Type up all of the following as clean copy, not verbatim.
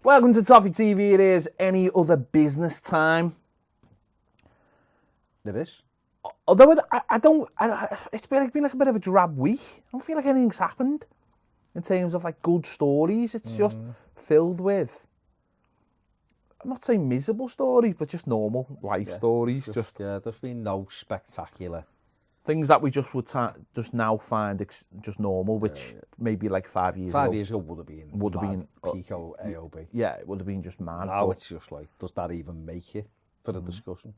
Welcome to Toffee TV. It is any other business time. It is. Although it's been like a bit of a drab week. I don't feel like anything's happened in terms of like good stories. It's just filled with, I'm not saying miserable stories, but just normal life stories. Just there's been no spectacular things that we just would just now find just normal, which maybe like 5 years ago. 5 years ago would have been Pico AOB. Yeah, it would have been just mad. Now it's just like, does that even make it for the discussion?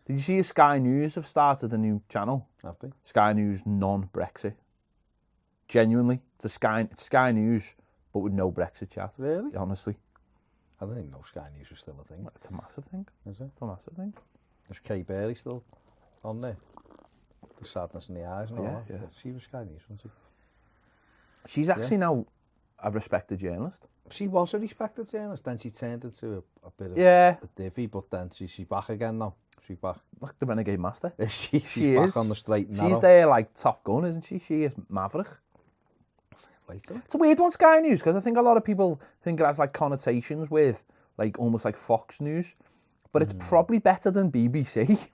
Did you see Sky News have started a new channel? Have they? Sky News non-Brexit. Genuinely, it's Sky News, but with no Brexit chat. Really? Honestly. I didn't even know Sky News was still a thing. It's a massive thing. Is it? It's a massive thing. Is Kay Bailey still on there? The sadness in the eyes and all that. Yeah. She was Sky News, wasn't she? She's actually now a respected journalist. She was a respected journalist, then she turned into a bit of a divvy, but then she's back again now. She's back. Like the Renegade Master. She's back on the straight and narrow. She's there like Top Gun, isn't she? She is Maverick. It's a weird one, Sky News, because I think a lot of people think it has like connotations with like almost like Fox News, but it's probably better than BBC.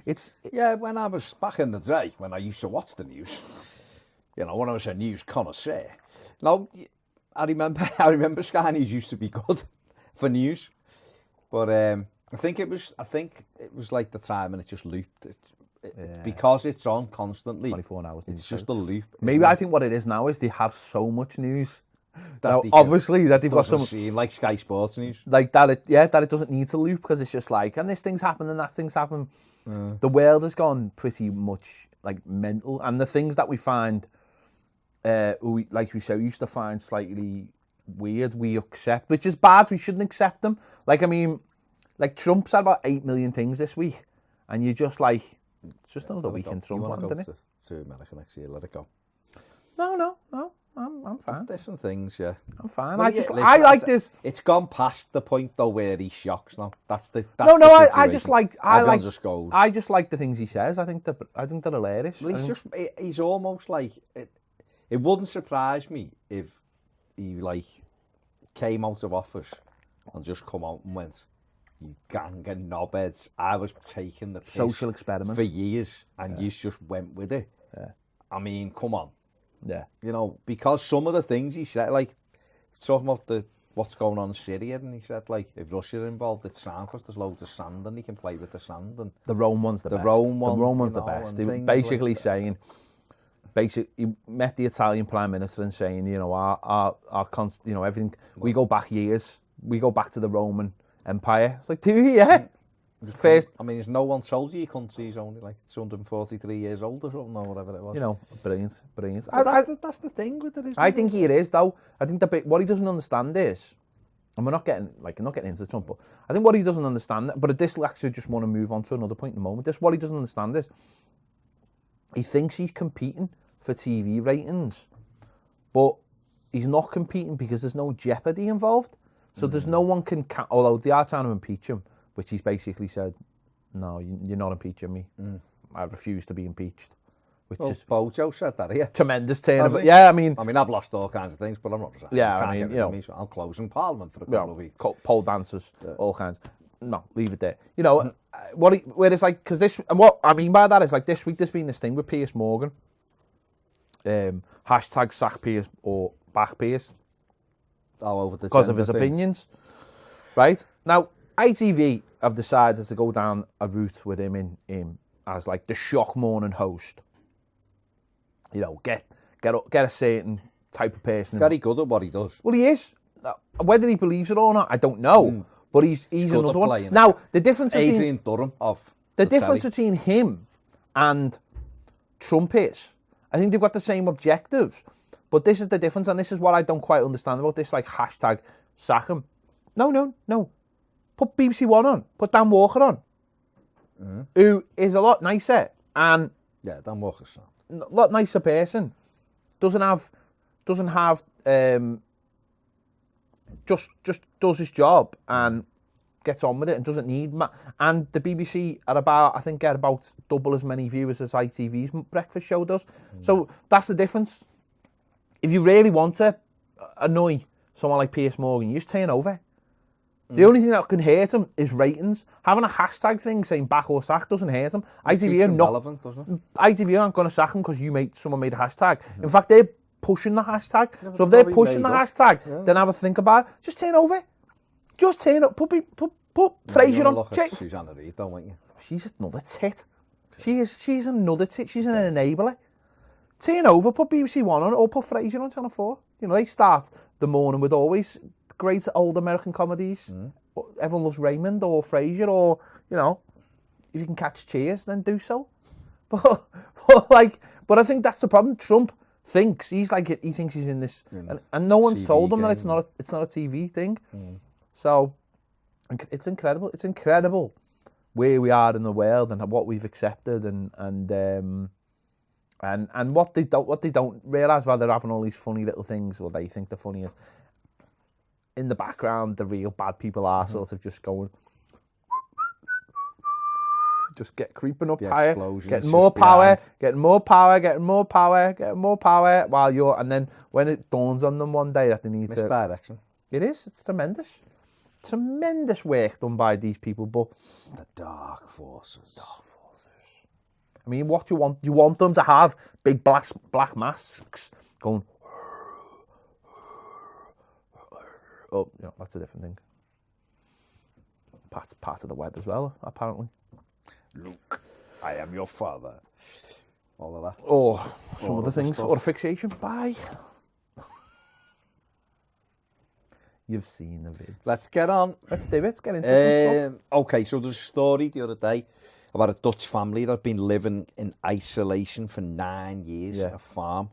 When I was back in the day, when I used to watch the news, when I was a news connoisseur. Now, I remember Sky News used to be good for news, but I think it was like the time and it just looped. It's because it's on constantly. 24 hours. It's just a loop. Maybe I think what it is now is they have so much news. Now, obviously, that they've got some like Sky Sports News, like that. That it doesn't need to loop because it's just like, and this thing's happened and that thing's happened. The world has gone pretty much like mental, and the things that we find, we used to find slightly weird, we accept, which is bad. We shouldn't accept them. Like, I mean, like Trump's had about 8 million things this week, and you're just like, it's just another week in Trump, isn't it? To America next year, let it go. No. I'm fine. Different things, yeah. I'm fine. Well, I like this. It's gone past the point though where he shocks now. I just like the things he says. I think they're hilarious. Well, he's almost like it wouldn't surprise me if he like came out of office and just come out and went, "You gang of knobheads, I was taking the piss social experiment for years, and you just went with it." Yeah. I mean, come on. Yeah. Because some of the things he said, like talking about what's going on in Syria, and he said like if Russia are involved, it's sound because there's loads of sand and he can play with the sand. And the Rome one's the best. Rome one's the best. He was basically saying, he met the Italian Prime Minister and saying, our everything. We go back years. We go back to the Roman Empire. It's like, do you? Yeah. First, I mean, has no one told you your country's only like 243 years old or something, or whatever it was? Brilliant. That's the thing with it, isn't I think it is, though. I think what he doesn't understand is, and I'm not getting into Trump, but I think what he doesn't understand, but this will actually just want to move on to another point in a moment. What he doesn't understand is, he thinks he's competing for TV ratings, but he's not competing because there's no jeopardy involved. So there's no one although they are trying to impeach him, which he's basically said, no, you're not impeaching me. I refuse to be impeached. Which is Bojo said that here. Tremendous turn of yeah. I mean, I've lost all kinds of things, but I'm not. Yeah, I mean, I'm closing Parliament for a couple of weeks. Pole dancers, all kinds. No, leave it there. Where it's like, because this, and what I mean by that is like this week there's been this thing with Piers Morgan. Hashtag sack Piers or back Piers. All over the because of his opinions, right? Now, ITV have decided to go down a route with him in as like the shock morning host. Get a certain type of person. Very good at what he does. Well, he is. Whether he believes it or not, I don't know. But he's another one. Now, the difference between Adrian Durham of the difference between him and Trump is, I think they've got the same objectives. But this is the difference, and this is what I don't quite understand about this, like, hashtag sack him. No. Put BBC One on. Put Dan Walker on. Who is a lot nicer. And yeah, Dan Walker's a lot nicer person. Doesn't have just does his job and gets on with it and doesn't need... And the BBC are get about double as many viewers as ITV's breakfast show does. So that's the difference. If you really want to annoy someone like Piers Morgan, you just turn over. The only thing that can hurt him is ratings. Having a hashtag thing saying back or sack doesn't hurt him. ITV are not relevant, doesn't it? ITV aren't going to sack him because someone made a hashtag. In fact, they're pushing the hashtag. So if they're pushing the hashtag, then have a think about it. Just turn over. Just turn up. Put Fraser on. Susanna Reid, don't you? She's another tit. She's another tit. She's an enabler. Turn over, put BBC One on, or put Fraser on Channel 4. You know, they start the morning with always great old American comedies. Everyone loves Raymond or Fraser, or, you know, if you can catch Cheers, then do so. But I think that's the problem. Trump thinks he thinks he's in this, and no one's told him that it's not a TV thing. So it's incredible. It's incredible where we are in the world and what we've accepted, and what they don't realise while they're having all these funny little things, or they think they're funny, is in the background the real bad people are sort of just going, just creeping up higher, getting more power, while and then when it dawns on them one day that they need misdirection. It's tremendous work done by these people, but the dark forces. I mean, what do you want? You want them to have big black masks going. Oh, yeah, that's a different thing. Part of the web as well, apparently. Luke, I am your father. All of that. Or some other things. Or a fixation. Bye. You've seen the vids. Let's get on. Let's do it. Let's get into some stuff. Okay, so there's a story the other day about a Dutch family that have been living in isolation for 9 years at a farm.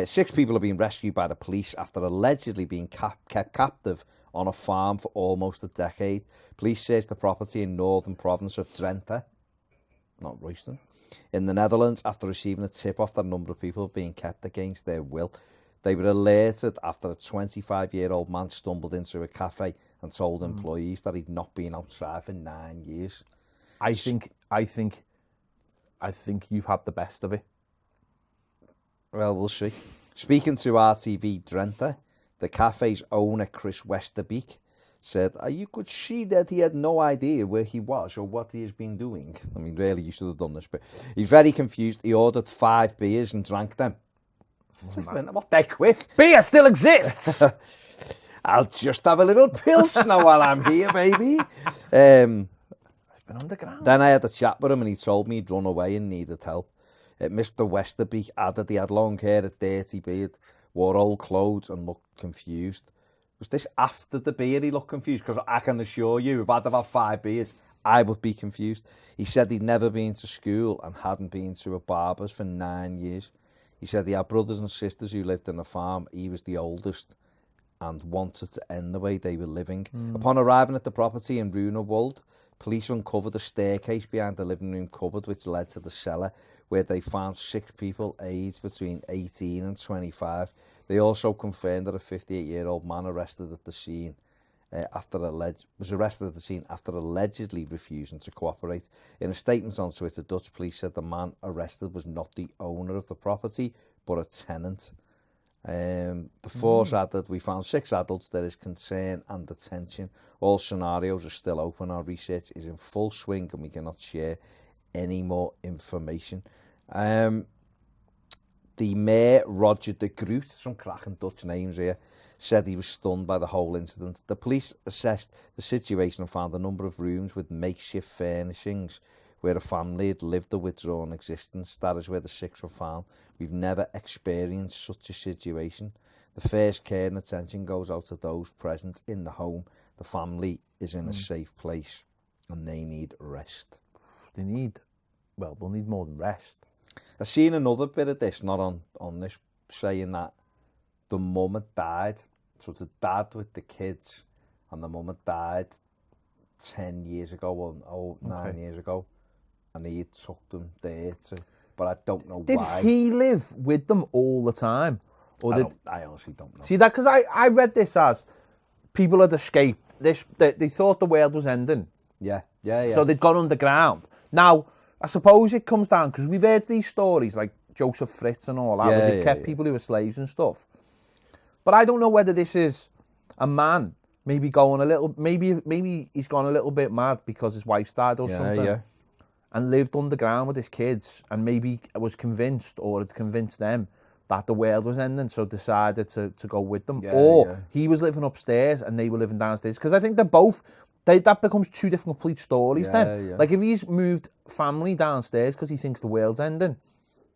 6 people have been rescued by the police after allegedly being kept captive on a farm for almost a decade. Police says the property in northern province of Drenthe, not Royston, in the Netherlands, after receiving a tip-off that a number of people were being kept against their will. They were alerted after a 25-year-old man stumbled into a cafe and told employees that he'd not been outside for 9 years. I think you've had the best of it. Well, we'll see. Speaking to RTV Drenthe, the cafe's owner, Chris Westerbeek, said, you could see that he had no idea where he was or what he has been doing. I mean, really, you should have done this, but he's very confused. He ordered 5 beers and drank them. What, that quick? Beer still exists! I'll just have a little pils now while I'm here, baby. It's been underground. Then I had a chat with him and he told me he'd run away and needed help. Mr. Westerbeek added he had long hair, a dirty beard, wore old clothes and looked confused. Was this after the beer he looked confused? Because I can assure you, if I'd have had 5 beers, I would be confused. He said he'd never been to school and hadn't been to a barber's for 9 years. He said he had brothers and sisters who lived on the farm. He was the oldest and wanted to end the way they were living. Upon arriving at the property in Runewald, police uncovered a staircase behind the living room cupboard which led to the cellar, where they found 6 people aged between 18 and 25. They also confirmed that a 58-year-old man was arrested at the scene after allegedly refusing to cooperate. In a statement on Twitter, Dutch police said the man arrested was not the owner of the property, but a tenant. The force added, we found 6 adults. There is concern and attention. All scenarios are still open. Our research is in full swing and we cannot share any more information. The mayor, Roger de Groot, some cracking Dutch names here, said he was stunned by the whole incident. The police assessed the situation and found a number of rooms with makeshift furnishings where a family had lived a withdrawn existence. That is where the 6 were found. We've never experienced such a situation. The first care and attention goes out to those present in the home. The family is in a safe place and they need rest. They'll need more than rest. I've seen another bit of this, not on this, saying that the mum had died. So the dad with the kids and the mum had died 10 years ago, or 9 years ago. And he took them there too. But I don't know why. Did he live with them all the time? Or I honestly don't know. See that, because I read this as people had escaped. They thought the world was ending. Yeah. So they'd gone underground. Now, I suppose it comes down, because we've heard these stories like Joseph Fritz and all that, where they kept people who were slaves and stuff. But I don't know whether this is a man maybe going a little, maybe he's gone a little bit mad because his wife's died or something. Yeah. And lived underground with his kids and maybe was convinced or had convinced them that the world was ending, so decided to go with them. He was living upstairs and they were living downstairs. Because I think they're both, that becomes two different complete stories then. Yeah. Like if he's moved family downstairs because he thinks the world's ending.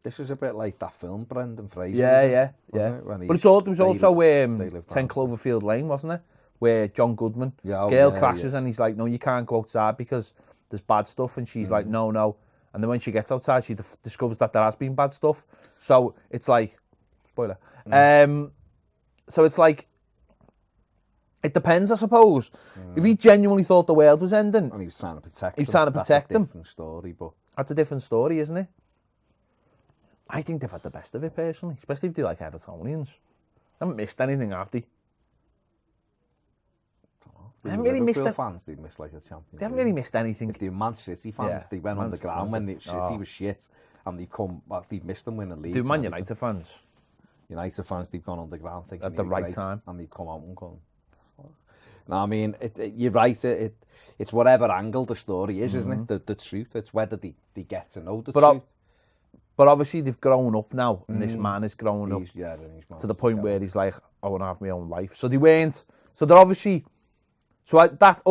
This is a bit like that film, Brendan Fraser. Yeah. But there was also 10 Cloverfield Lane, wasn't it? Where John Goodman, girl crashes and he's like, no, you can't go outside because there's bad stuff, and she's like, no. And then when she gets outside, she discovers that there has been bad stuff. So it's like, spoiler. So it's like, it depends, I suppose. If he genuinely thought the world was ending, and he was trying to protect them. That's a different story, but that's a different story, isn't it? I think they've had the best of it personally, especially if they like Evertonians. They haven't missed anything, have they? They haven't really missed it. Fans, they missed like a champion. They haven't really missed anything. If they're Man City fans, they went on the ground when City was shit, and they've missed them winning league. Do Man United fans? United fans, they've gone on the ground thinking at the right time, and they've come out and gone. No, I mean, you're right. It's whatever angle the story is, isn't it? The truth. It's whether they get to know the truth. But obviously they've grown up now, and this man is growing up to the point where he's like, I want to have my own life. So they weren't. So they're obviously. That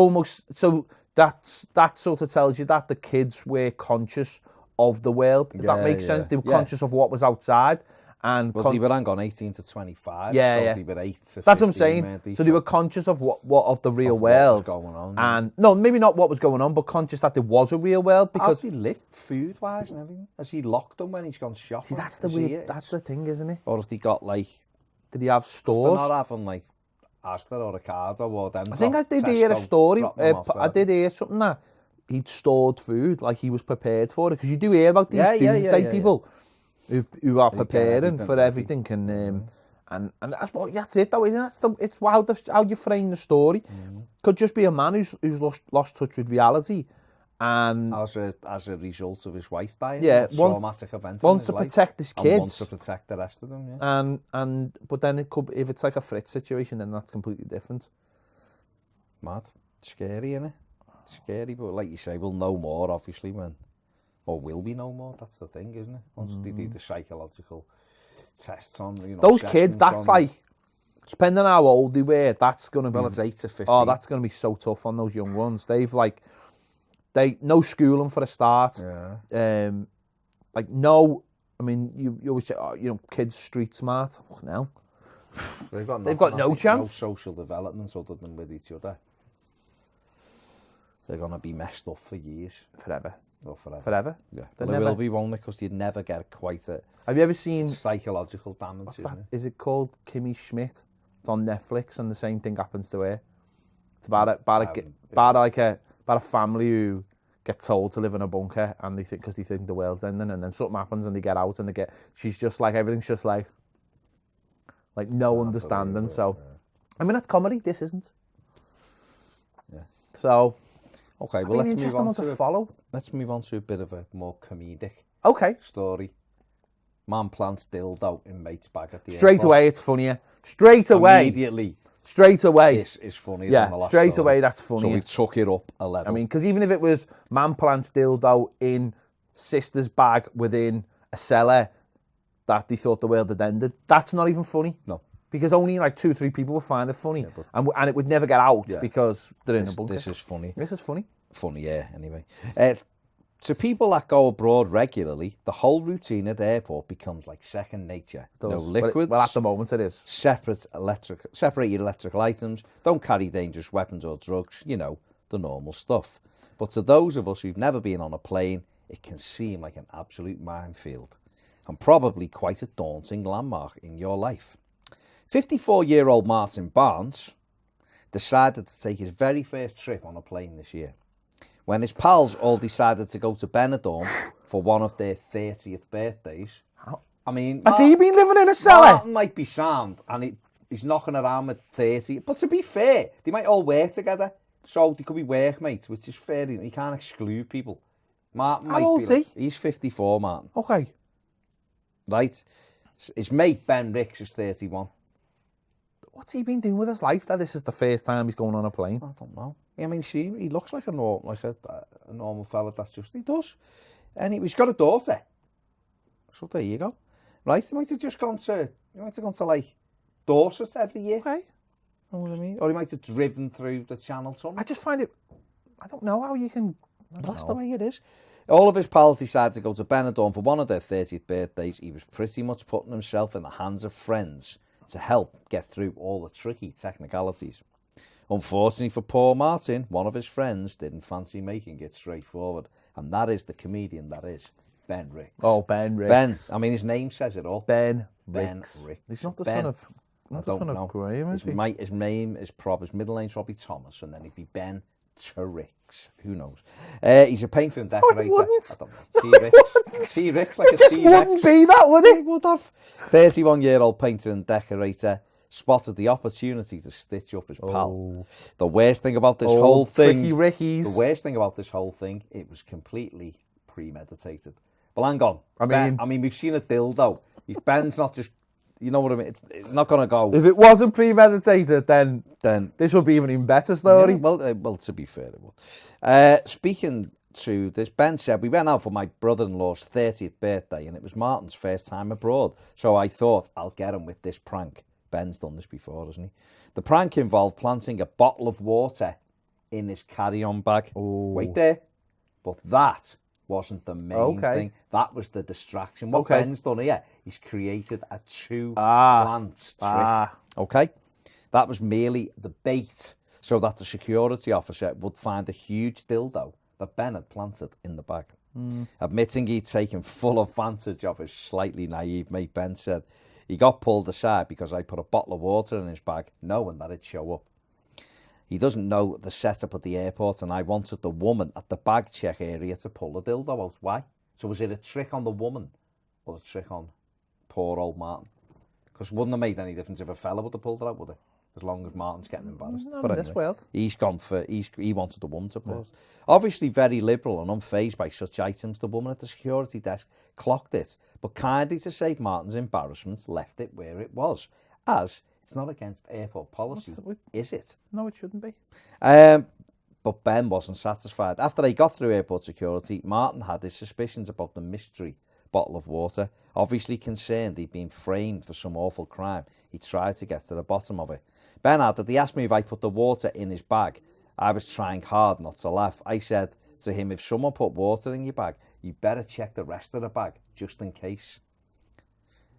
sort of tells you that the kids were conscious of the world. If that makes sense, they were conscious of what was outside. And they were on 18 to 25. Yeah, so yeah. They were 8 to 15, that's what I'm saying. So they were conscious of what of the real world. What was going on, and no, maybe not what was going on, but conscious that there was a real world. Because has he lived food-wise and everything? Has he locked them when he's gone shopping? See, that's the weird. That's the thing, isn't it? Or has he got like? Did he have stores? They're not having like Asda or Ocado or them. I think I did hear a story. I did hear something that he'd stored food, like he was prepared for it. Because you do hear about these doomsday people who are preparing for everything, and that's it though, isn't it? It's how you frame the story. Could just be a man who's lost touch with reality, and as a result of his wife dying, traumatic event. Wants to protect his kids, wants to protect the rest of them. Yeah. But then it could, if it's like a Fritz situation, then that's completely different. Mad, scary, innit? Scary, but like you say, we'll know more obviously or will we know more? That's the thing, isn't it? Once they do the psychological tests on, those kids, that's like, depending on how old they were, that's going to be... Well, it's 8 to 15. Oh, that's going to be so tough on those young ones. No schooling for a start. Yeah. No, I mean, you always say, kids street smart. Fucking hell. They've got no chance. No social development other than with each other. They're going to be messed up for years. Forever. Or forever. Forever? Yeah. They will be, won't they? Because you'd never get quite a... Have you ever seen... psychological damage, what's that? Is it called Kimmy Schmidt? It's on Netflix, and the same thing happens to her. It's about a family who get told to live in a bunker, and they think, because they think the world's ending, and then something happens and they get out and she's just like, everything's just like no understanding. So, yeah. I mean, that's comedy. This isn't. Yeah. So, okay, well, let's move on to a bit of a more comedic story. Man plants dildo in mate's bag at the Straight away, it's funnier. Straight away. Immediately. Straight away. This is funnier than the last straight story. Away, that's funny. So we took it up a level. I mean, because even if it was man plants dildo in sister's bag within a cellar that they thought the world had ended, that's not even funny. No. Because only like 2-3 people would find it funny. Yeah, and it would never get out because they're in a bunker. This is funny. This is funny. Funny, yeah, anyway. To people that go abroad regularly, the whole routine at the airport becomes like second nature. No liquids. Well, at the moment it is. Separated electrical items. Don't carry dangerous weapons or drugs. The normal stuff. But to those of us who've never been on a plane, it can seem like an absolute minefield. And probably quite a daunting landmark in your life. 54-year-old Martin Barnes decided to take his very first trip on a plane this year, when his pals all decided to go to Benidorm for one of their 30th birthdays. I mean... Has he been living in a cellar? Martin might be sound, and he's knocking around with 30. But to be fair, they might all work together. So they could be workmates, which is fair. You can't exclude people. Martin How old is he? He's 54, Martin. Okay. Right. His mate, Ben Ricks, is 31. What's he been doing with his life that this is the first time he's going on a plane? I don't know. I mean, he looks like a normal fella. That's just he does, and he's got a daughter. So there you go. Right, he might have just gone to like Dorset every year. Okay. You know what I mean? Or he might have driven through the Channel Tunnel. I just find it. I don't know how you can. That's the way it is. All of his pals decided to go to Benidorm for one of their 30th birthdays. He was pretty much putting himself in the hands of friends to help get through all the tricky technicalities. Unfortunately for poor Martin, one of his friends didn't fancy making it straightforward, and that is the comedian that is Ben Ricks. Oh, Ben Ricks. Ben, I mean, his name says it all. Ben Ricks. He's not the Ben. son of. Not the son of Graham, is he? His name is his middle name's probably Thomas, and then he'd be Ben Ricks. Who knows? He's a painter and decorator. No, it wouldn't. T-Ricks, like it just wouldn't be that, would it? It would have. 31-year-old painter and decorator spotted the opportunity to stitch up his pal. The worst thing about this whole thing... Rickies. The worst thing about this whole thing, it was completely premeditated. But hang on. I mean, we've seen a dildo. Ben's not just... You know what I mean? It's not going to go... If it wasn't premeditated, then this would be even better story. Yeah, well, to be fair, it will. Speaking to this, Ben said, we went out for my brother-in-law's 30th birthday, and it was Martin's first time abroad. So I thought, I'll get him with this prank. Ben's done this before, hasn't he? The prank involved planting a bottle of water in his carry-on bag. Ooh. Wait there. But that wasn't the main thing. That was the distraction. What Ben's done here, he's created a two-plant trick. Okay? That was merely the bait so that the security officer would find a huge dildo that Ben had planted in the bag. Admitting he'd taken full advantage of his slightly naive mate, Ben said, he got pulled aside because I put a bottle of water in his bag, knowing that it'd show up. He doesn't know the setup at the airport, and I wanted the woman at the bag check area to pull the dildo out. Why? So was it a trick on the woman or a trick on poor old Martin? Because wouldn't have made any difference if a fella would have pulled it out, would it? As long as Martin's getting embarrassed. Not in this world. He's gone for... He wanted the woman to pull it. Obviously very liberal and unfazed by such items, the woman at the security desk clocked it, but kindly to save Martin's embarrassment, left it where it was, as... It's not against airport policy, is it? No, it shouldn't be. But Ben wasn't satisfied. After they got through airport security, Martin had his suspicions about the mystery bottle of water. Obviously concerned he'd been framed for some awful crime, he tried to get to the bottom of it. Ben added, he asked me if I put the water in his bag. I was trying hard not to laugh. I said to him, if someone put water in your bag, you better check the rest of the bag, just in case.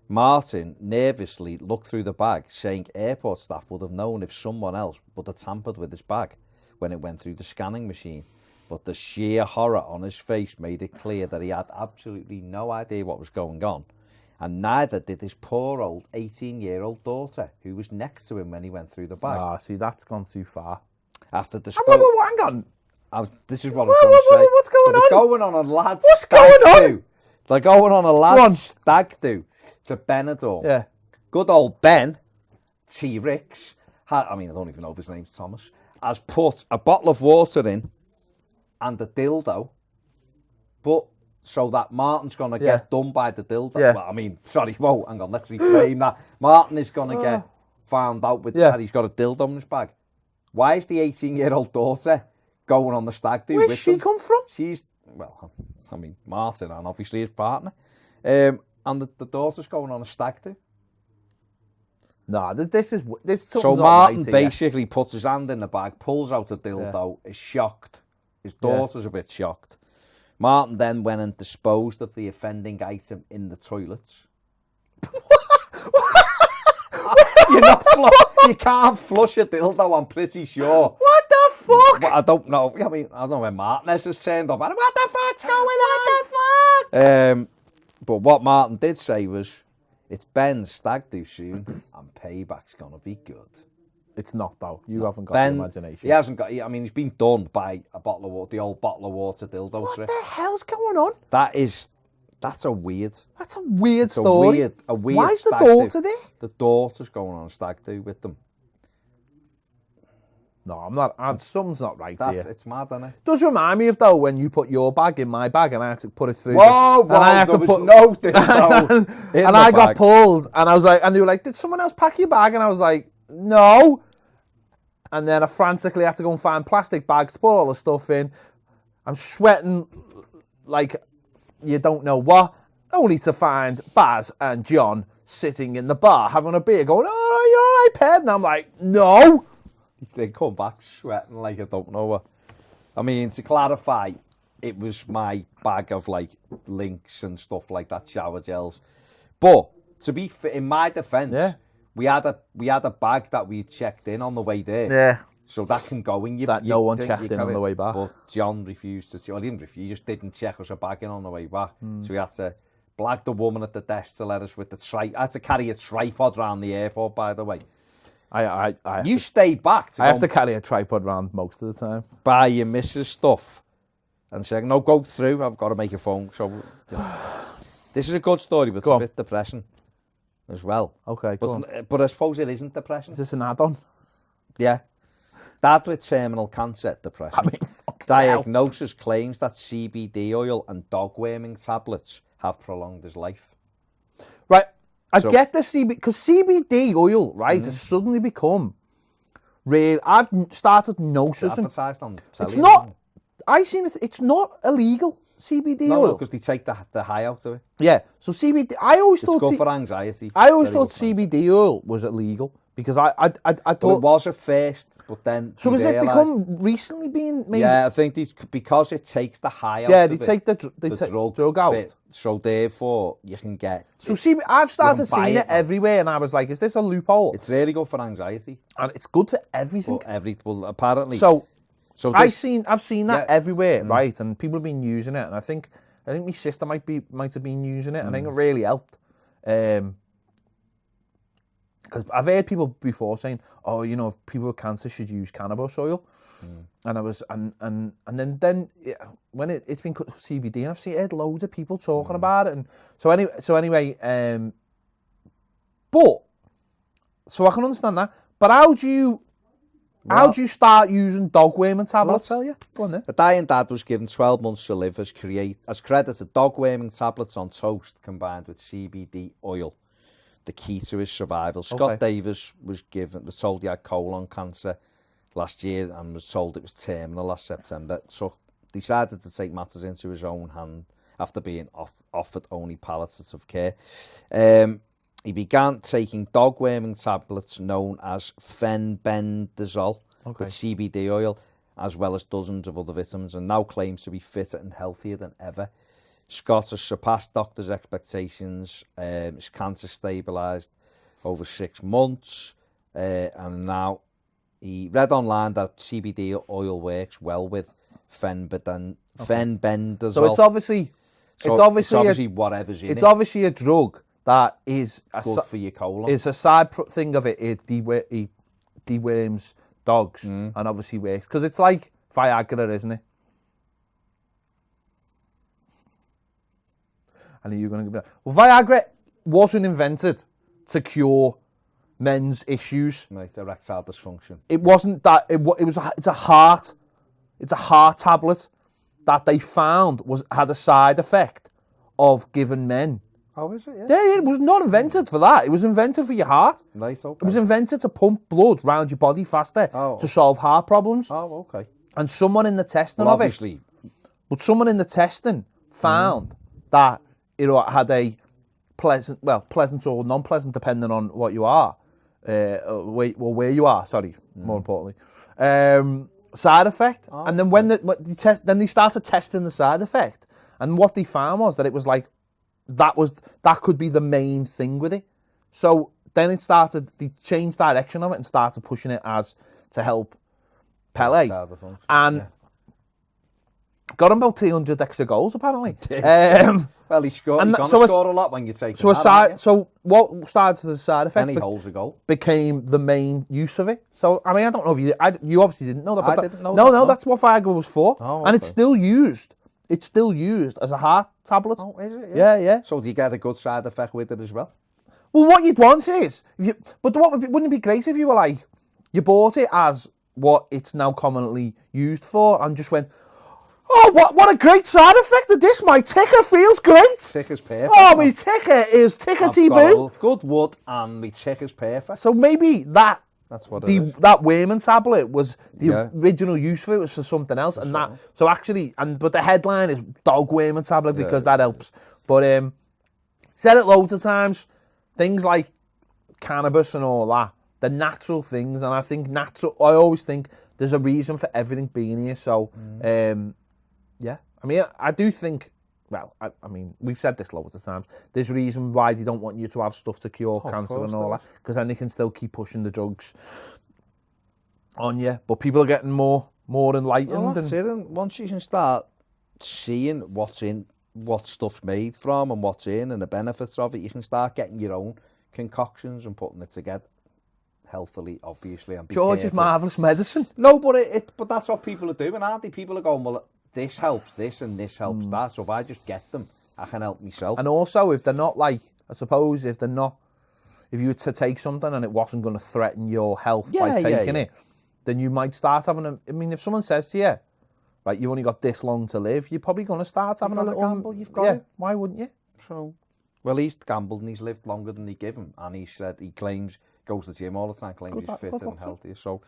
Martin nervously looked through the bag, saying airport staff would have known if someone else would have tampered with his bag when it went through the scanning machine. But the sheer horror on his face made it clear that he had absolutely no idea what was going on. And neither did his poor old 18-year-old daughter, who was next to him when he went through the bag. See, that's gone too far. After the hang on. This is what I was going to say. What's going on? They're going on a lad's What's going on? They're going on a lad's stag do to Benidorm. Yeah. Good old Ben, T-Ricks, I don't even know if his name's Thomas, has put a bottle of water in and a dildo, but so that Martin's going to get done by the dildo. Yeah. Well, hang on, let's reframe that. Martin is going to get found out with that he's got a dildo in his bag. Why is the 18-year-old daughter going on the stag do with them? Where's she come from? She's, Martin and obviously his partner. And the daughter's going on a stag do. No, this is so Martin basically puts his hand in the bag, pulls out a dildo, is shocked. His daughter's a bit shocked. Martin then went and disposed of the offending item in the toilets. You can't flush a dildo, I'm pretty sure. What the fuck? Well, I don't know. I don't know when Martin has just turned up. What the fuck's going on? What the fuck? But what Martin did say was, it's Ben's stag do soon, and payback's going to be good. It's not, though. You haven't got the imagination. He hasn't got... he's been done by a bottle of water, the old bottle of water dildo trick. What the hell's going on? That's a weird... That's a weird story. A weird Why is the daughter there? The daughter's going on a stag do with them. No, I'm not. Something's not right here. It's mad, isn't it? Does remind me of, though, when you put your bag in my bag and I had to put it through. Whoa, and I had to put no dildo and I got pulled, and I was like, and they were like, did someone else pack your bag? And I was like, no. And then I frantically had to go and find plastic bags to put all the stuff in. I'm sweating like you don't know what, only to find Baz and John sitting in the bar having a beer going, oh, you're all right, Ped? And I'm like, no. They come back sweating like I don't know what. I mean, to clarify, it was my bag of like links and stuff like that, shower gels. But to be in my defence, we had a bag that we checked in on the way there. Yeah. So that can go in. No one checked in on the way back. But John refused to. Well, he didn't refuse. He just didn't check us a bag in on the way back. So we had to blag the woman at the desk to let us with the tripod. I had to carry a tripod around the airport, by the way. You stayed back. I have to carry a tripod around most of the time. Buy your missus stuff. And say, no, go through. I've got to make a phone. So, this is a good story, but it's a bit depressing as well. Okay, but I suppose it isn't depressing. Is this an add-on? Yeah. Dad with terminal cancer, depression. I mean, Diagnosis claims that CBD oil and dog worming tablets have prolonged his life. Right. I get the CBD, because CBD oil, right, has suddenly become real. I've started noticing. It's advertised on telly. It's not. I seen it. It's not illegal. CBD oil. No, because they take the high out of it. Yeah. So CBD. I always thought. It's good for anxiety. I always thought CBD oil was illegal because I thought it was at first, but then. So has it become recently being made? Yeah, I think because it takes the high out. Yeah, they take the drug out. Bit, so therefore you can get. So I've started seeing it everywhere, and I was like, "Is this a loophole?" It's really good for anxiety, and it's good for everything. Well, apparently. So I've seen that everywhere, right? And people have been using it, and I think my sister might have been using it, and I think it really helped. Because I've heard people before saying, "Oh, people with cancer should use cannabis oil," and I was and then when it's been cut to CBD, and I've heard loads of people talking about it, and so anyway, but so I can understand that, but how do you start using dog worming tablets? I'll tell you. Go on then. A dying dad was given 12 months to live as credited dog worming tablets on toast combined with CBD oil, the key to his survival. Scott Davis was told he had colon cancer last year and was told it was terminal last September. So decided to take matters into his own hand after being offered only palliative care. He began taking dog worming tablets known as fenbendazole with CBD oil, as well as dozens of other vitamins, and now claims to be fitter and healthier than ever. Scott has surpassed doctors' expectations. His cancer stabilised over 6 months, and now he read online that CBD oil works well with fenbendazole. So it's obviously whatever's in it. It's obviously a drug that is good for your colon. It's a side thing of it. It deworms dogs and obviously works because it's like Viagra, isn't it? I knew you were going to give that. Well, Viagra wasn't invented to cure men's issues. Like erectile dysfunction. It wasn't that. It's a heart tablet that they found had a side effect of giving men. Oh, is it? Yeah, it was not invented for that. It was invented for your heart. Nice, okay. It was invented to pump blood round your body faster to solve heart problems. Oh, okay. And someone in the testing someone in the testing found that it had a pleasant or non-pleasant, depending on what you are, where you are. Sorry, more importantly, side effect. Oh, and then when they started testing the side effect, and what they found was that it was like. That could be the main thing with it. So then they changed direction of it and started pushing it as to help Pele. And got him about 300 extra goals, apparently. Well, he scored. You're going to score a lot when you take him. So what started as a side effect and he holds a goal. Became the main use of it. So, I mean, I don't know if you obviously didn't know that. But I didn't know that. No, that's what Viagra was for. Oh, okay. And it's still used. It's still used as a heart tablet. Oh, is it? Yeah. So do you get a good side effect with it as well? Well, what you'd want is, wouldn't it be great if you were like, you bought it as what it's now commonly used for and just went, oh, what a great side effect of this. My ticker feels great. Ticker's perfect. Oh, my ticker is tickety-boo. Good wood and my ticker's perfect. So maybe that That's what it is. That Wayman tablet was the original use for it was for something else, and that so actually, but the headline is Dog Wayman tablet because that helps. But said it loads of times. Things like cannabis and all that, they're natural things, and I think I always think there's a reason for everything being here. So yeah, I mean, I do think. Well, I mean, we've said this loads of times. There's a reason why they don't want you to have stuff to cure cancer and all that, because then they can still keep pushing the drugs on you. But people are getting more enlightened. Well, that's it. And once you can start seeing what stuff's made from and what's in and the benefits of it, you can start getting your own concoctions and putting it together healthily, obviously. And be George's marvellous medicine. No, but that's what people are doing, aren't they? People are going, well, this helps this and this helps that. So if I just get them, I can help myself. And also, if they're not like, I suppose, if you were to take something and it wasn't going to threaten your health by taking it, then you might start having I mean, if someone says to you, right, you've only got this long to live, you're probably going to start having a little gamble. You've got it. Why wouldn't you? So, well, he's gambled and he's lived longer than they give him, and he claims goes to the gym all the time, claims he's fitter and healthier. So,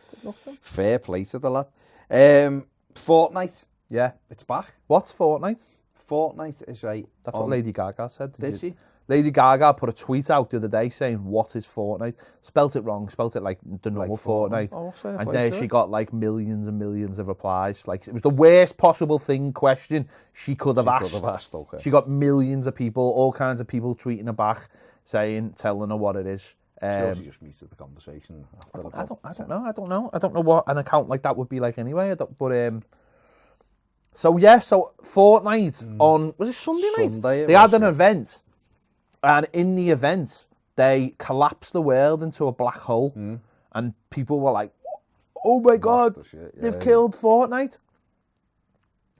fair play to the lad. Fortnite. Yeah. It's back. What's Fortnite? Fortnite is That's what Lady Gaga said. Did she? Lady Gaga put a tweet out the other day saying, "What is Fortnite?" Spelt it wrong. Spelt it like the normal Fortnite. Oh, fair and play there she got like millions and millions of replies. Like, it was the worst possible question she could have asked. Okay. She got millions of people, all kinds of people tweeting her back, telling her what it is. She just muted the conversation. I don't know. I don't know what an account like that would be like anyway. So Fortnite on, was it Sunday night? They had an event, and in the event, they collapsed the world into a black hole, and people were like, oh my God, they've killed Fortnite.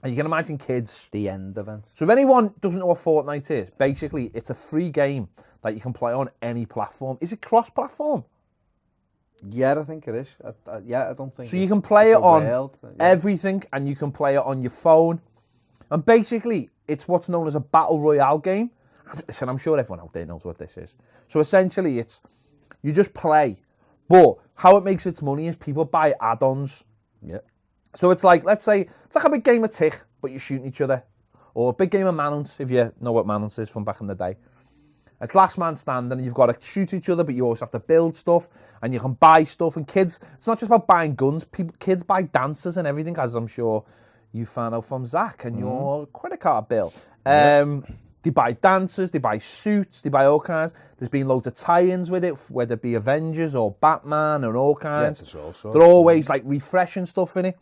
And you can imagine kids. The end event. So if anyone doesn't know what Fortnite is, basically it's a free game that you can play on any platform. Is it cross-platform? Yeah, I think it is. I don't think. So you can play it on everything, and you can play it on your phone. And basically, it's what's known as a battle royale game. Listen, I'm sure everyone out there knows what this is. So essentially, it's you just play. But how it makes its money is people buy add-ons. Yeah. So it's like, let's say, it's like a big game of tick, but you're shooting each other. Or a big game of Manhunt, if you know what Manhunt is from back in the day. It's last man standing, and you've got to shoot each other, but you also have to build stuff, and you can buy stuff. And kids, it's not just about buying guns. Kids buy dancers and everything, as I'm sure you found out from Zach and your credit card bill. They buy dancers, they buy suits, they buy all kinds. There's been loads of tie-ins with it, whether it be Avengers or Batman or all kinds. Yeah, they're always like refreshing stuff in it.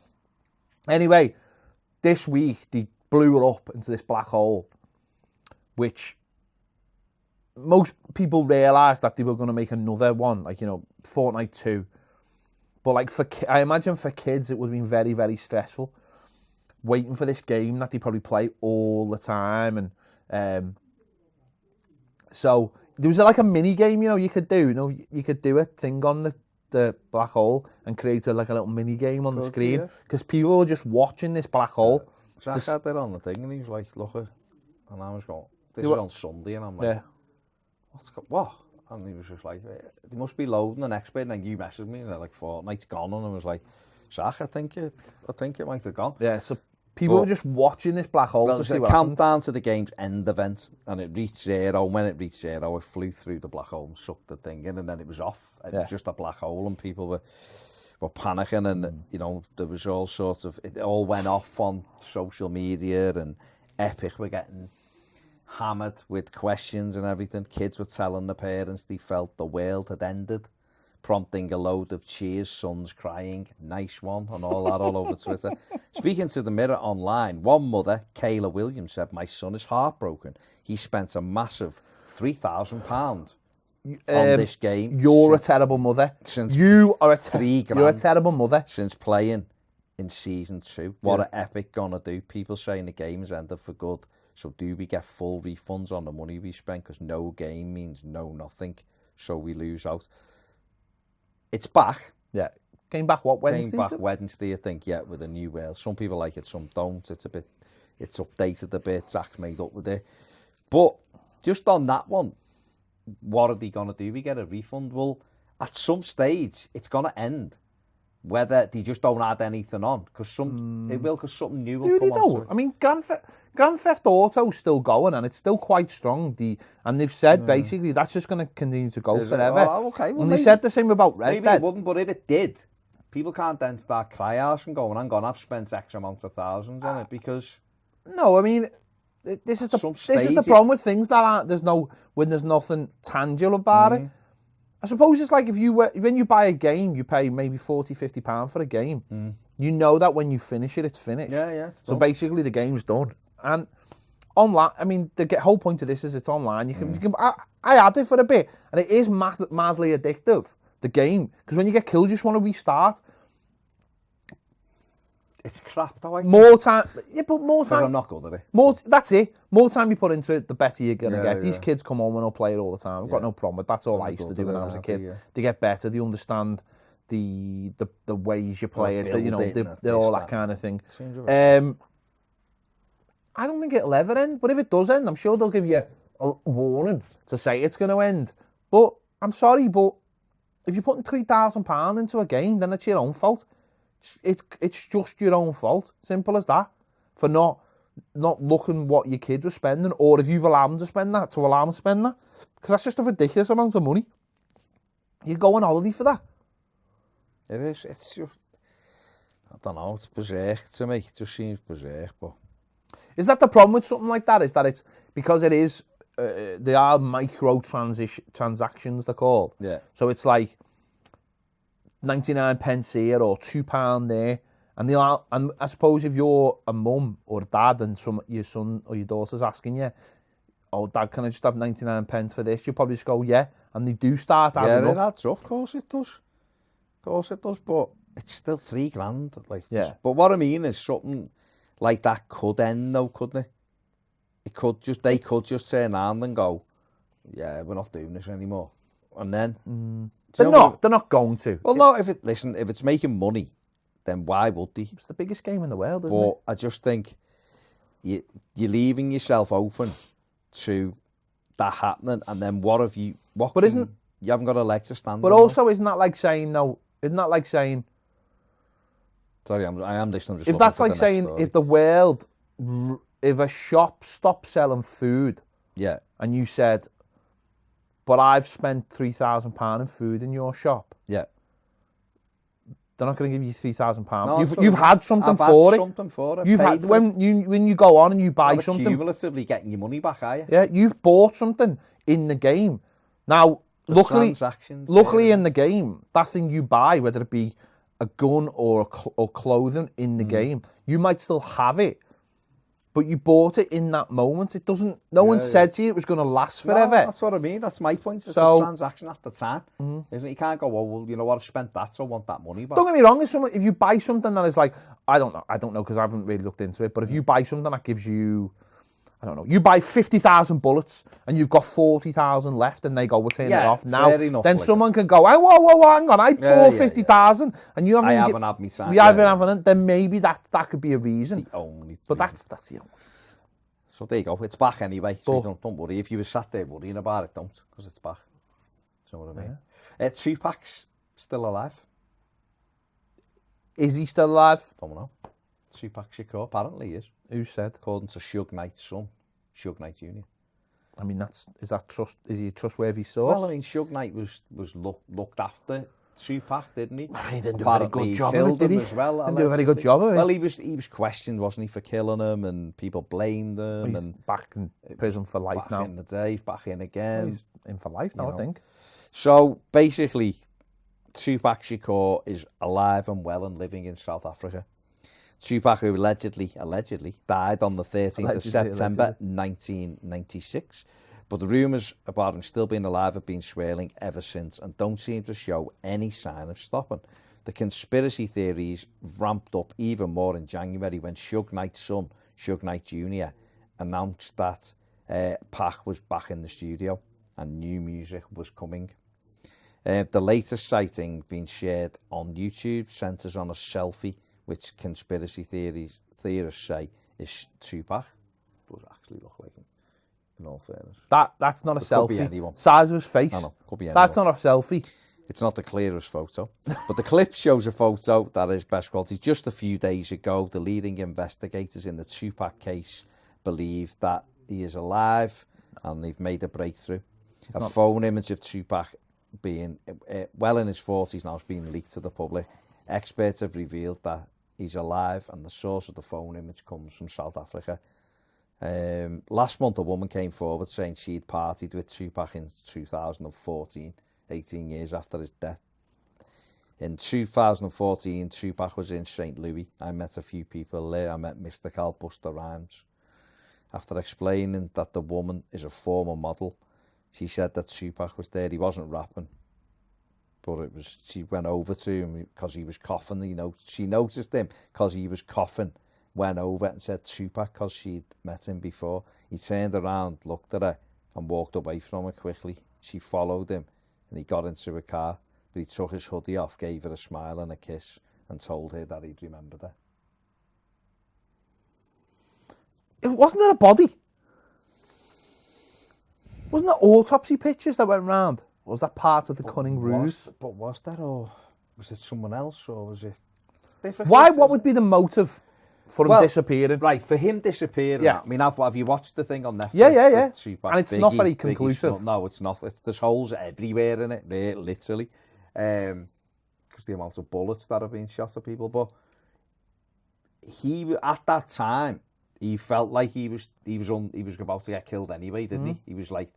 Anyway, this week they blew it up into this black hole, which most people realised that they were going to make another one, like, you know, Fortnite 2. But like I imagine for kids it would have been very, very stressful waiting for this game that they probably play all the time. And so there was like a mini game, you know, you could do. You could do a thing on the black hole and create a little mini game on the screen, because people were just watching this black hole. Zach had that on the thing, and he was like, look, and I was going, this is on Sunday, and I'm like, what? And he was just like, they must be loading the next bit. And then you messaged me, and they're like, Fortnite's gone. And I was like, Zach, I think it might have gone. Yeah, so people were just watching this black hole to see what happened. Countdown to the game's end event, and it reached zero. When it reached zero, it flew through the black hole and sucked the thing in, and then it was off. It was just a black hole, and people were panicking, and you know, there was all sorts of, it all went off on social media, and Epic were getting hammered with questions and everything. Kids were telling the parents they felt the world had ended, prompting a load of cheers, sons crying, nice one, and all that all over Twitter. Speaking to the Mirror online, one mother, Kayla Williams, said, my son is heartbroken. He spent a massive £3,000 on this game. You're a terrible mother. You're a terrible mother. Since playing in Season 2. What are Epic gonna do? People saying the game has ended for good. So do we get full refunds on the money we spent? Because no game means no nothing. So we lose out. It's back. Yeah. Came back what, Wednesday? Came back Wednesday, I think, with a new world. Some people like it, some don't. It's updated a bit. Zach's made up with it. But just on that one, what are they going to do? We get a refund? Well, at some stage, it's going to end. Whether they just don't add anything on. Because something new will come on. I mean, Grand Theft Auto's still going, and it's still quite strong. And they've said, basically, that's just going to continue to go forever. Oh, okay. Well, and they said the same about Red Dead. Maybe it wouldn't, but if it did, people can't then start cry-arsing going, hang on, I've spent X amount of thousands on it, because... No, I mean... This is the problem with things that aren't, when there's nothing tangible about it. I suppose it's like when you buy a game, you pay maybe £40-50 for a game. You know that when you finish it, it's finished. Yeah. So basically, the game's done. And online, I mean, the whole point of this is it's online. You can. I had it for a bit, and it is madly addictive. The game, because when you get killed, you just want to restart. It's crap, though. More time, yeah, but more time. I'm not good at it. That's it. More time you put into it, the better you're gonna get. These Yeah. kids come home and they'll play it all the time. I've got no problem with that. That's all I used to do when I was a kid. Yeah. They get better. They understand the ways you play it. Building All that kind of thing. Seems I don't think it'll ever end. But if it does end, I'm sure they'll give you a warning to say it's going to end. But I'm sorry, but if you're putting £3,000 into a game, then it's your own fault. It's just your own fault. Simple as that. For not looking what your kid was spending, or if you've allowed them to spend that, to allow them to spend that. Because that's just a ridiculous amount of money. You go on holiday for that. It is. It's just... I don't know. It's berserk to me. It just seems berserk, but... Is that the problem with something like that? Is that it's... Because it is... they are micro transactions, they're called. Yeah. So it's like 99 pence here or £2 there. And I suppose if you're a mum or a dad and your son or your daughter's asking you, oh, Dad, can I just have 99 pence for this? You'll probably just go, yeah. And they do start adding up. Yeah, that's up. Of course it does. But it's still $3,000. Yeah. But what I mean is something like that could end though, couldn't it? They could just turn around and go, yeah, we're not doing this anymore. And then... They're not going to. Well, no, if it's making money, then why would they? It's the biggest game in the world, isn't it? But I just think you're leaving yourself open to that happening, and then you haven't got a leg to stand on. But also, isn't that like saying, no, isn't that like saying... Sorry, I am listening. If that's like saying, if a shop stopped selling food, yeah, and you said, but I've spent £3,000 in food in your shop, yeah, they're not going to give you £3,000. No, you've had something for it. Something for it. You've had when you go on and you buy something. Cumulatively getting your money back, are you? Yeah, you've bought something in the game. Now, luckily in the game, that thing you buy, whether it be a gun or clothing in the game, you might still have it, but you bought it in that moment. It doesn't. No one said to you it was going to last forever. No, that's what I mean. That's my point. It's a transaction at the time, isn't it? You can't go, well, you know what? I've spent that, so I want that money back. Don't get me wrong. If you buy something that is like, I don't know because I haven't really looked into it. But if you buy something that gives you, I don't know, you buy 50,000 bullets and you've got 40,000 left, and they go, we're turning it off now. Enough, then someone can go, hey, whoa, hang on, I bought 50,000, and you haven't. I haven't had me time. We haven't had it. Then maybe that could be a reason. The only. But that's the only. So there you go. It's back anyway. So don't worry. If you were sat there worrying about it, don't, because it's back. You know what I mean? Yeah. Tupac's still alive. Is he still alive? Don't know. Tupac Shakur apparently is. Who said? According to Suge Knight's son, Suge Knight Jr. I mean, is he a trustworthy source? Well, I mean, Suge Knight was looked after Tupac, didn't he? He didn't do a very good job of it, did he? As well, didn't do a very good job of it. Well, he was questioned, wasn't he, for killing him, and people blamed him. He's back in prison for life now. Back in the day, back in again. He's in for life now, I think. So, basically, Tupac Shakur is alive and well and living in South Africa. Tupac, who allegedly died on the 13th of September 1996. But the rumours about him still being alive have been swirling ever since and don't seem to show any sign of stopping. The conspiracy theories ramped up even more in January when Suge Knight's son, Suge Knight Jr., announced that Pac was back in the studio and new music was coming. The latest sighting being shared on YouTube centres on a selfie, which conspiracy theorists say is Tupac. Does actually look like him, in all fairness. That's not a selfie. Could be anyone. Size of his face. I know, could be anyone. That's not a selfie. It's not the clearest photo, but the clip shows a photo that is best quality. Just a few days ago, the leading investigators in the Tupac case believe that he is alive and they've made a breakthrough. Phone image of Tupac being well in his 40s now is being leaked to the public. Experts have revealed that he's alive and the source of the phone image comes from South Africa. Last month, a woman came forward saying she'd partied with Tupac in 2014. 18 years after his death. In 2014, Tupac was in St. Louis. I met a few people there. I met Mr. Busta Rhymes. After explaining that the woman is a former model, she said that Tupac was there. He wasn't rapping, but she went over to him because he was coughing. She noticed him because he was coughing, went over and said Tupac because she'd met him before. He turned around, looked at her and walked away from her quickly. She followed him. And he got into a car, but he took his hoodie off, gave her a smile and a kiss, and told her that he'd remembered her. Wasn't there a body? Wasn't there autopsy pictures that went round? Or was that part of the cunning ruse? But was that, or was it someone else, or was it difficult? Why? What would be the motive for him disappearing? Right, for him disappearing. Yeah. I mean, have you watched the thing on Netflix? Yeah. Tupac, And it's Biggie, not very conclusive. No, it's not. There's holes everywhere in it, literally, because the amount of bullets that have been shot at people. But he, at that time, he felt like he was about to get killed anyway, didn't he? He was like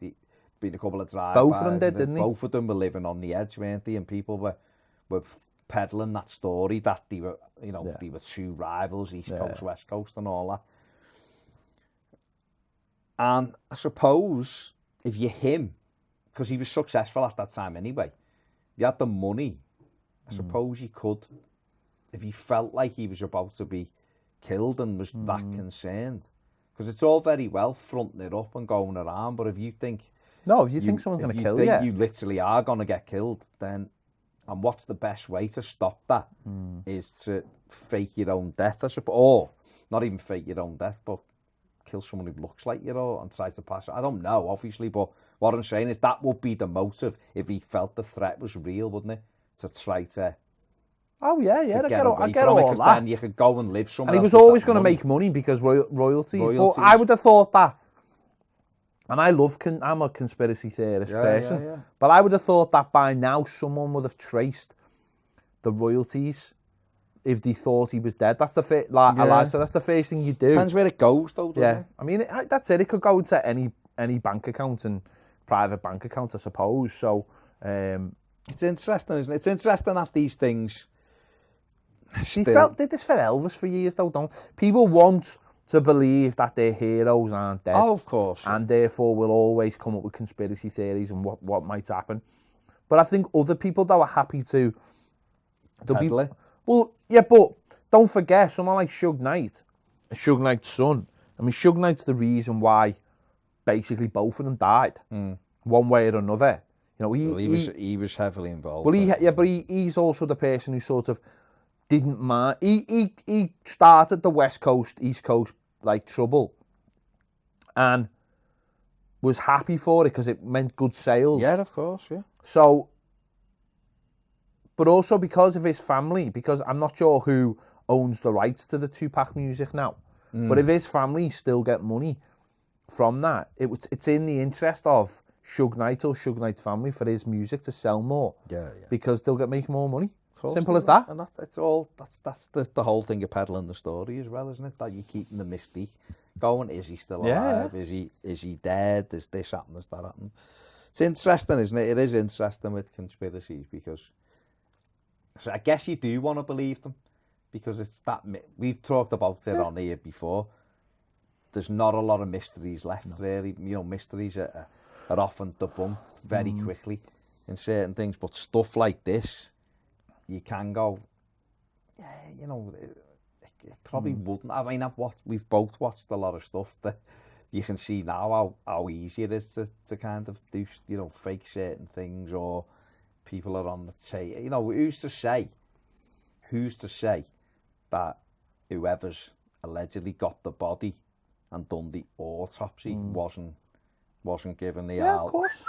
been a couple of drive-bys. Both of them did, didn't they? Both of them were living on the edge, weren't they? And people were peddling that story that they were, they were two rivals, East Coast, West Coast, and all that. And I suppose if you're him, because he was successful at that time anyway, he had the money. I suppose he could, if he felt like he was about to be killed and was that concerned, because it's all very well fronting it up and going around, but if you think think someone's going to kill you, you literally are going to get killed, then. And what's the best way to stop that is to fake your own death, I suppose. Or not even fake your own death, but kill someone who looks like you and try to pass it. I don't know, obviously, but what I'm saying is that would be the motive if he felt the threat was real, wouldn't it? To try to... Oh, yeah, I get all that. Then you could go and live somewhere. And he was always going to make money because royalties. But I would have thought that. And I'm a conspiracy theorist person, yeah. But I would have thought that by now someone would have traced the royalties if they thought he was dead. That's the so that's the first thing you do. Depends where it goes, though, doesn't it? I mean, that's it. It could go into any bank account and private bank account, I suppose. So it's interesting, isn't it? It's interesting that these things. Did this for Elvis for years, though. Don't people want to believe that their heroes aren't dead? Oh, of course. And therefore will always come up with conspiracy theories and what might happen. But I think other people, though, are happy to... Well, yeah, but don't forget, someone like Suge Knight, Suge Knight's son. I mean, Suge Knight's the reason why basically both of them died, one way or another. He was heavily involved. Well, but he's also the person who sort of didn't mind. He started the West Coast, East Coast trouble, and was happy for it because it meant good sales. Yeah, of course, yeah. So, but also because of his family, because I'm not sure who owns the rights to the Tupac music now, but if his family still get money from that, it's in the interest of Suge Knight or Suge Knight's family for his music to sell more. Yeah. Because they'll make more money. Simple as that. And that's the whole thing of peddling the story as well, isn't it? That you're keeping the mystique going. Is he still alive? Yeah. Is he dead? Is this happened? Is that happened? It's interesting, isn't it? It is interesting with conspiracies because I guess you do want to believe them because it's that we've talked about it on here before. There's not a lot of mysteries left, really. Mysteries are often debunked very quickly in certain things, but stuff like this, you can go, it probably wouldn't. I mean, we've both watched a lot of stuff that you can see now how easy it is to kind of do, fake certain things, or people are on the tape. Who's to say that whoever's allegedly got the body and done the autopsy wasn't given the of course.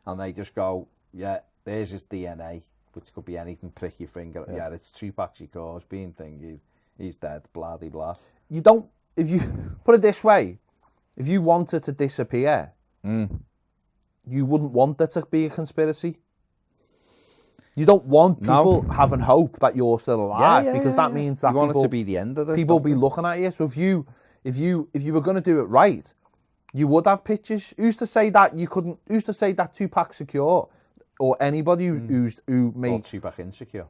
And they just go, yeah, there's his DNA, which could be anything, prick your finger. Yeah, it's Tupac Shakur's being thingy. He's dead, blah, blah, blah. You don't, if you, put it this way, if you wanted to disappear, you wouldn't want there to be a conspiracy. You don't want people having hope that you're still alive, because that means that you want it to be the end of it. People will be looking at you. So if you were going to do it right, you would have pictures. Who's to say that you couldn't? Who's to say that Tupac Shakur or anybody who made or Tupac Insecure?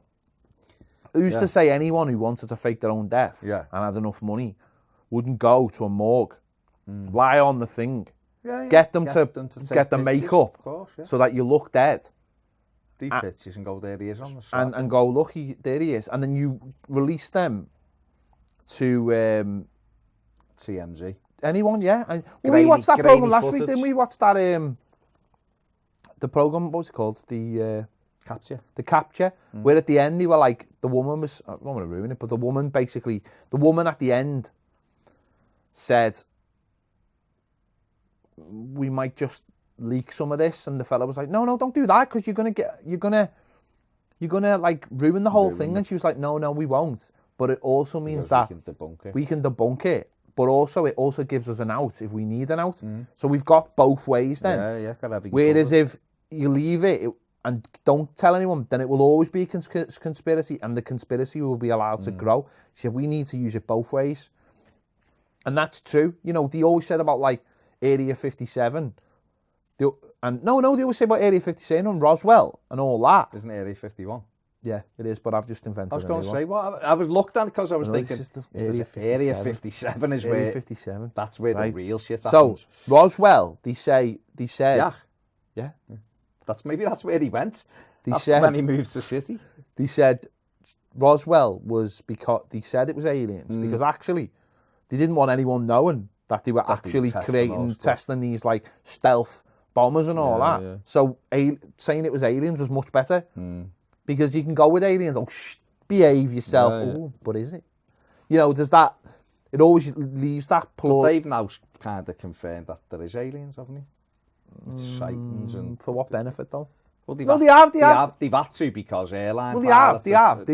Who's to say anyone who wanted to fake their own death and had enough money wouldn't go to a morgue, lie on the thing, get them to get the makeup so that you look dead. Deep pictures and go, there he is on the side. And go, look, there he is. And then you release them to TMZ. Anyone, yeah. And we watched that programme last week, didn't we? Watch that the programme, what was it called? The Capture. The Capture, where at the end they were like, the woman was, I don't want to ruin it, but the woman at the end said, we might just leak some of this, and the fella was like, no, don't do that, because you're gonna like ruin the whole thing. And she was like, no, we won't. But it also means that we can debunk it. But also, it also gives us an out if we need an out. So we've got both ways then. Yeah. Whereas if you leave it and don't tell anyone, then it will always be a conspiracy, and the conspiracy will be allowed to grow. So we need to use it both ways. And that's true. You know, they always said about like Area 57. They always say about Area 57 and Roswell and all that. Isn't it Area 51? Yeah, it is, but I've just invented it. I was going to say, I was looked at it because I was thinking, Area 57 is Area where 57. That's where the real shit happens. So Roswell, they said, yeah. That's where he went. That's said when he moved to the city. They said Roswell was because they said it was aliens because actually they didn't want anyone knowing that they were actually testing these like stealth bombers and all that. Yeah. So saying it was aliens was much better. Because you can go with aliens, behave yourself. Oh, but is it? You know, there's that. It always leaves that plot. But they've now kind of confirmed that there is aliens, haven't they? Sightings and for what benefit though? Well, they've had to because airline. Well, they have.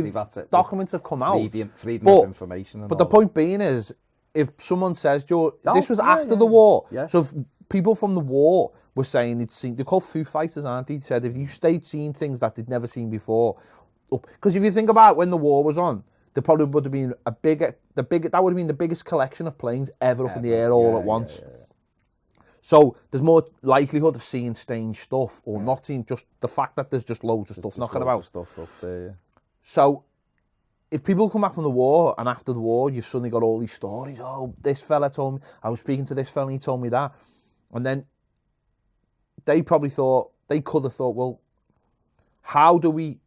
Documents have come out. Freedom of information. But the point being is, if someone says, this was after the war. Yeah. So if people from the war were saying they're called Foo Fighters, aren't they? Said if you stayed seeing things that they'd never seen before, because if you think about when the war was on, there probably would have been that would have been the biggest collection of planes ever up in the air all at once. Yeah. So there's more likelihood of seeing strange stuff or not seeing, just the fact that there's just loads of stuff knocking about. Stuff up there, yeah. So if people come back from the war and after the war, you've suddenly got all these stories. Oh, this fella told me, I was speaking to this fella and he told me that. And then they could have thought, well, how do we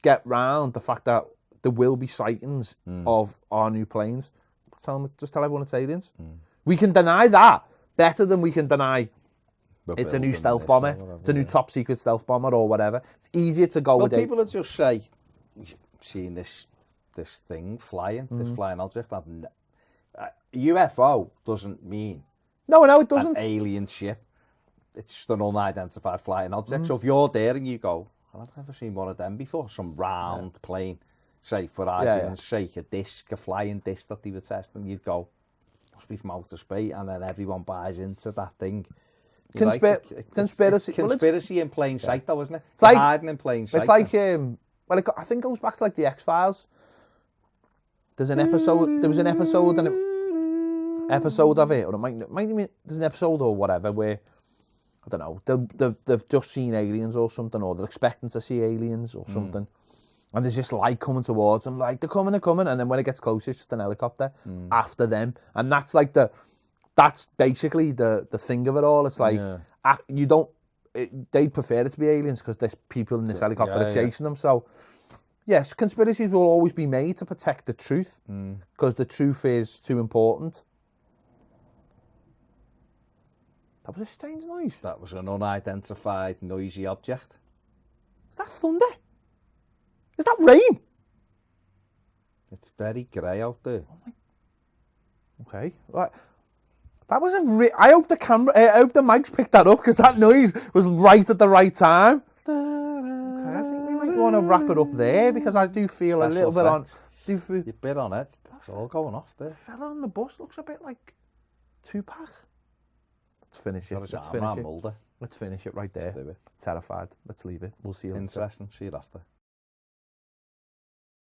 get round the fact that there will be sightings of our new planes? Just tell everyone it's aliens. We can deny that better than we can deny it's a new stealth bomber, it's a new top secret stealth bomber or whatever. It's easier to go with it. Well, people will just say, seeing this thing flying, this flying object. UFO doesn't mean no, it doesn't. An alien ship. It's just an unidentified flying object. So if you're there and you go, I've never seen one of them before, some round plane, say for argument's sake, a flying disc that they were testing, you'd go, must be from outer space, and then everyone buys into that thing. Conspiracy in plain sight, though, isn't it? It's like hiding in plain sight. It's like I think it goes back to like the X-Files. There was an episode, of it, or it might be, there's an episode or whatever where, I don't know, they've just seen aliens or something, or they're expecting to see aliens or something. And there's just light coming towards them, like, they're coming. And then when it gets closer, it's just an helicopter after them. And that's like that's basically the thing of it all. It's like, they prefer it to be aliens because there's people in this helicopter are chasing them. So, yes, conspiracies will always be made to protect the truth because the truth is too important. That was a strange noise. That was an unidentified noisy object. That's thunder. Is that rain? It's very grey out there. Okay. Right. That was I hope the mics picked that up because that noise was right at the right time. want to wrap it up there because I do feel a little bit on. You're a bit on it. It's all going off there. Fella on the bus looks a bit like Tupac. Let's finish it. Let's finish it right there. Let's do it. Terrified. Let's leave it. We'll see you later. Interesting. See you after.